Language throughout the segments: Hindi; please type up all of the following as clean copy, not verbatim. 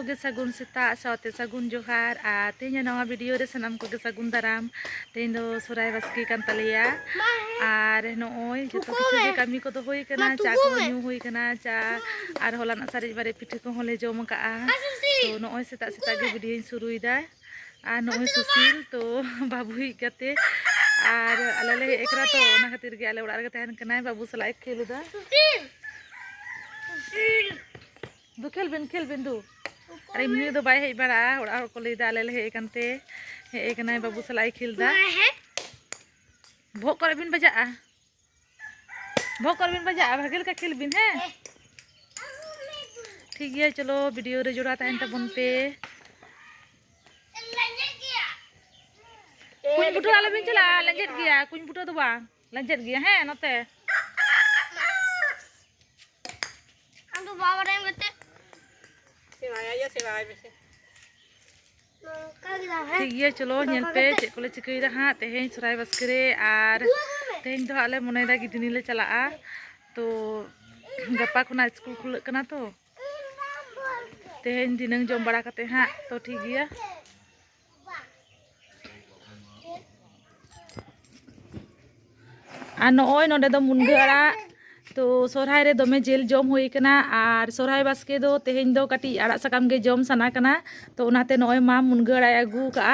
गे सगुन सेता सावते सगुन जोहार आ तेज नवा वीडियो रे सनाम को गे सगुन दाराम तेज दो सोराय बास्की कान तलिया आर नोय जतो किछु गे कामी को तो होई कना चा को न्यू होई कना चा आर होलाना सारे बारे पिठे को होले जम का तो नोय सेता सेता गे वीडियो शुरुइदा आर नोय सुशील तो बाबू ही गते आर आले एकरा तो ना खातिर गे आले उड़ा रे तहन कना बाबू सलाय खेलुदा दो खेल बिन दो अरे मिनी दो बाय हे बड़ा उड़ा को लेदा आले ले हे कानते हे कना बाबू सलाय खेलदा भोग कर बिन बजा भागेल का खेल बिन है ठीक है। चलो वीडियो रे जोड़ा तहन तबन पे कुछ बुटो आले बिन चला लंजेट गया कुछ बुटो तो बा लंजेट गया है नते हम तो बाबा टाइम करते सेवाया या सेवाय में से ठीक है। चलो नेल पे चेक को ले चिकई दा हां तेहें सराय बस्करे आर तेहें तो आले मनेदा गिदनी ले चला तो गप्पा खुना स्कूल खुल कना तो तेहें दिनंग जम बड़ा कते हां तो ठीक गया आ नोय नोडे दो मुनगा आड़ा तो सोरहाय रे दमे जेल जम होई कना आर सोरहाय बास्के दो तेहें दो काटी आड़ा सकाम गे जम सना कना तो उनाते नोय मा मुनगा आड़ा आगू का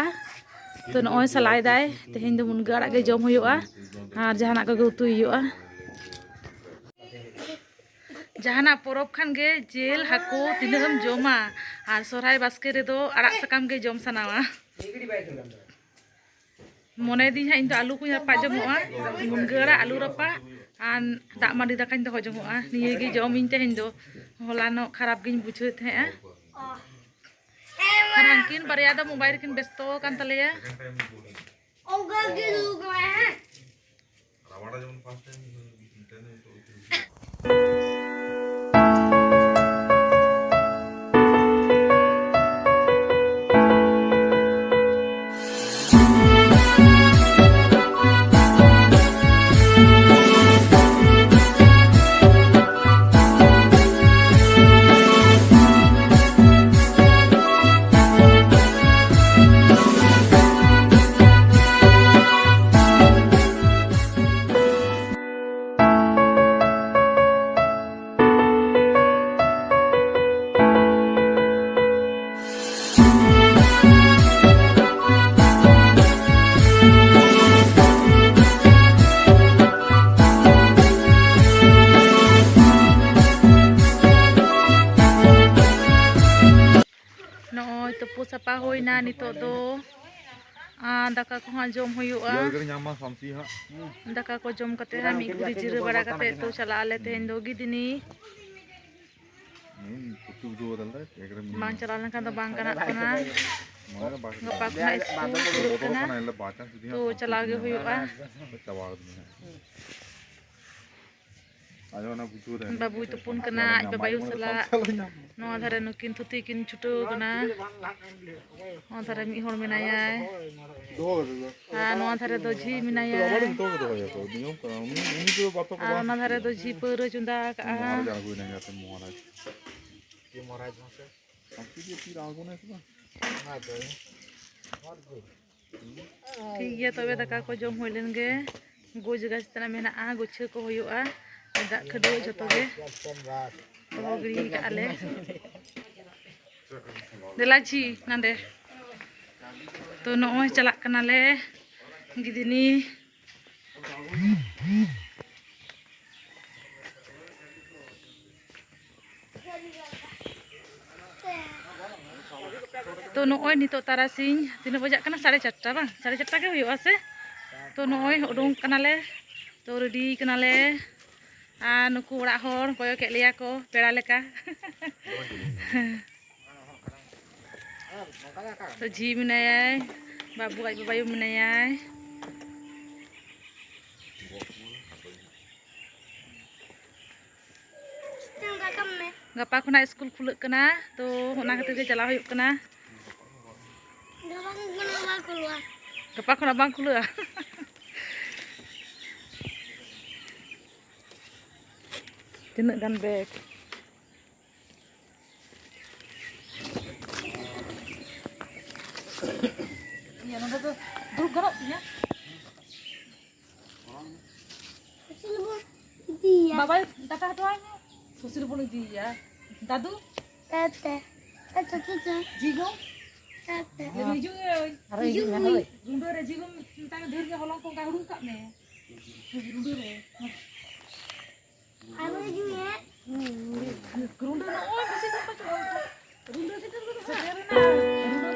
तो नोय सलाय दाय तेहें दो मुनगा आड़ा गे जम होयोआ आर जहाना को उतु होयोआ जहाना परब खान गे जेल हाको तिनगम जमा आर सोरहाय बास्के रे दो आड़ा सकाम गे जम सनावा मने दी इन तो आलू को रपा जमोआ मुनगा आलू रपा आन दाग मांडी दाकाñ दो जमोआ निये गे जमिन तेहें दो हलानो खराब गिन बुझे थे हांकिन बारिया दो मोबाइल किन व्यस्त कान तलेया तपु सपा होइना नितो दो दाका को हाँ जम होयुआ दाका को जम कते हा मी गुरी जिरे बड़ा कते तो चला आले तेहें दो गिदनी बांग चला लनका तो बांग कना कना गप्पा को स्कूल कना तो चला गे होयुआ बाबू तुपुन कना आज बाबायु सला नवा धारे नुकिन थुती किन छुटो कना नवा धारे मी होर मेनाया नवा धारे दो झी मेनाया नवा धारे दो झी पौरो चुंदा का ठीक है तबे दाका को जम होइलेन गे गोज गाछ तना मेना गुच्छे को होयुआ दा खदो जतो गे गरी का आले देलाची नांदे तो नोय चला कना ले गिदनी तो नोय नितो तारासिंग तीन बजा कना 4:30 बांग 4:30 के होयुआ से तो नोय उडुंग कना ले तो रेडी कना ले नुकु उड़ा होर कोयो के लिया को पेड़ा लेका तो झी मेनाया बाबू आज बाबायु मेनाया गप्पा खुना स्कूल खुल कना तो होना खातिर के चला होयुक कना गप्पा खुना बांग खुलुआ Tindak gan bag. बाबा दाका हटवाई में ससुर बोल दिया दादू Tete. Tete tete. जीगो Tete. हिजू अरे हिजू में रुंडो रे जीगो तांग ढेर के हलंग को का हुडू का में रुंडो रे Apa juga? रुंडो ना ओ बसी को पचो रुंडो से तो सरेना रुंडो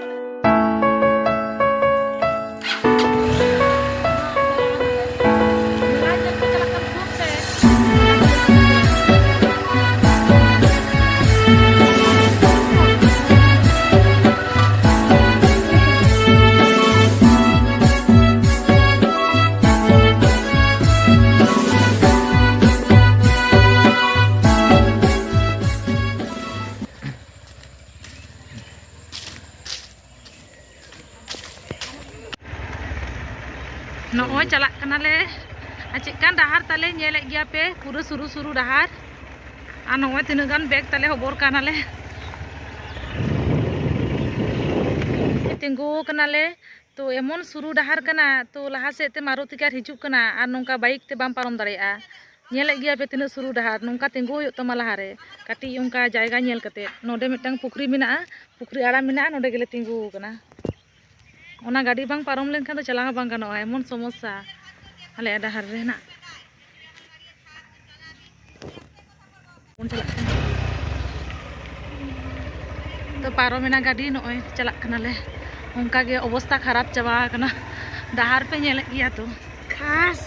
नोय चला कनाले चेकान डहार ताले नेले गया पे पूरा सुरु सुरु डहार आ नोय तिना गान बैग ताले हबर कानाले तिंगु कनाले तो एमन सुरु डहार कना तो लहा से ते मारुति कार हिजू कना आ नोंका बाइक ते बाम पारम दाड़ेया नेले गया पे तिना सुरु डहार नोंका तिंगु हुयो तमा लहारे काटी उनका जायगा नेल कते नोडे मिटांग पुखरी मेना पुखरी आड़ा मेना नोडे गेले तिंगु कना ओना गाड़ी बांग पारम लेन खान तो चला बांग गानो एमन समस्या आले डहार रे ना तो पारमेना गाड़ी नोय चला कनाले उनका गे अवस्था खराब चाबा कना डहार पे नेले गया तो Khas.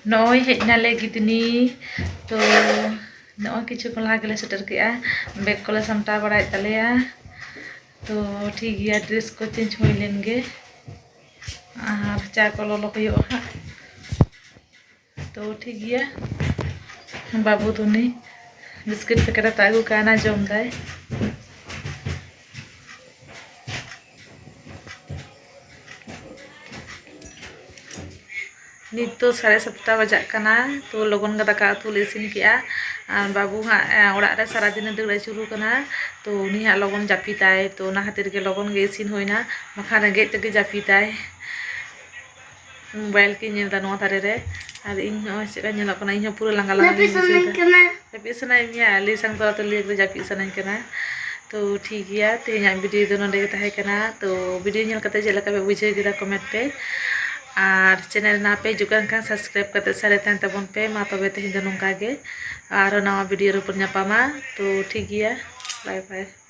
नोय हेजनाले गिदनी तो नोय किछु कोला गेले सेटर केआ बैग कोले सामटा बड़ाय तलेया तो ठीक गया ड्रेस को चेंज होई लेनगे और चा को लोलो होयो तो ठीक गया बाबू तुनी बिस्किट पैकेट तागु काना जम दाय नित तो 7:30 बजा कना तो लगन गा दाका उतु इसिन किया बाबू हाँ ओड़ा रे सारा दिन दौड़ा चुरू कना तो उनी हाँ लगन जापिताय तो ना खातिर के लगन गे इसिन होइना बखा रेंगे तगे जापिताय मोबाइल की नेल दा नोआ तारे रे और इन चेका नेल कना इन पूरा लांगा लांगा जापि सनाय मिया ले संग तो ले जापि सनाय कना तो ठीक गया तेया वीडियो दो नोडे ताहे कना तो वीडियो नेल कते जे लका बुझे गिदा कमेंट पे और चैनल ना पे जुगान का सब्सक्राइब करते सारे तहन तबन पे मा तबे तेहिं दो नोंका गे और नवा वीडियो रे पर ᱧᱟᱯᱟᱢᱟ तो ठीक गया बाय बाय।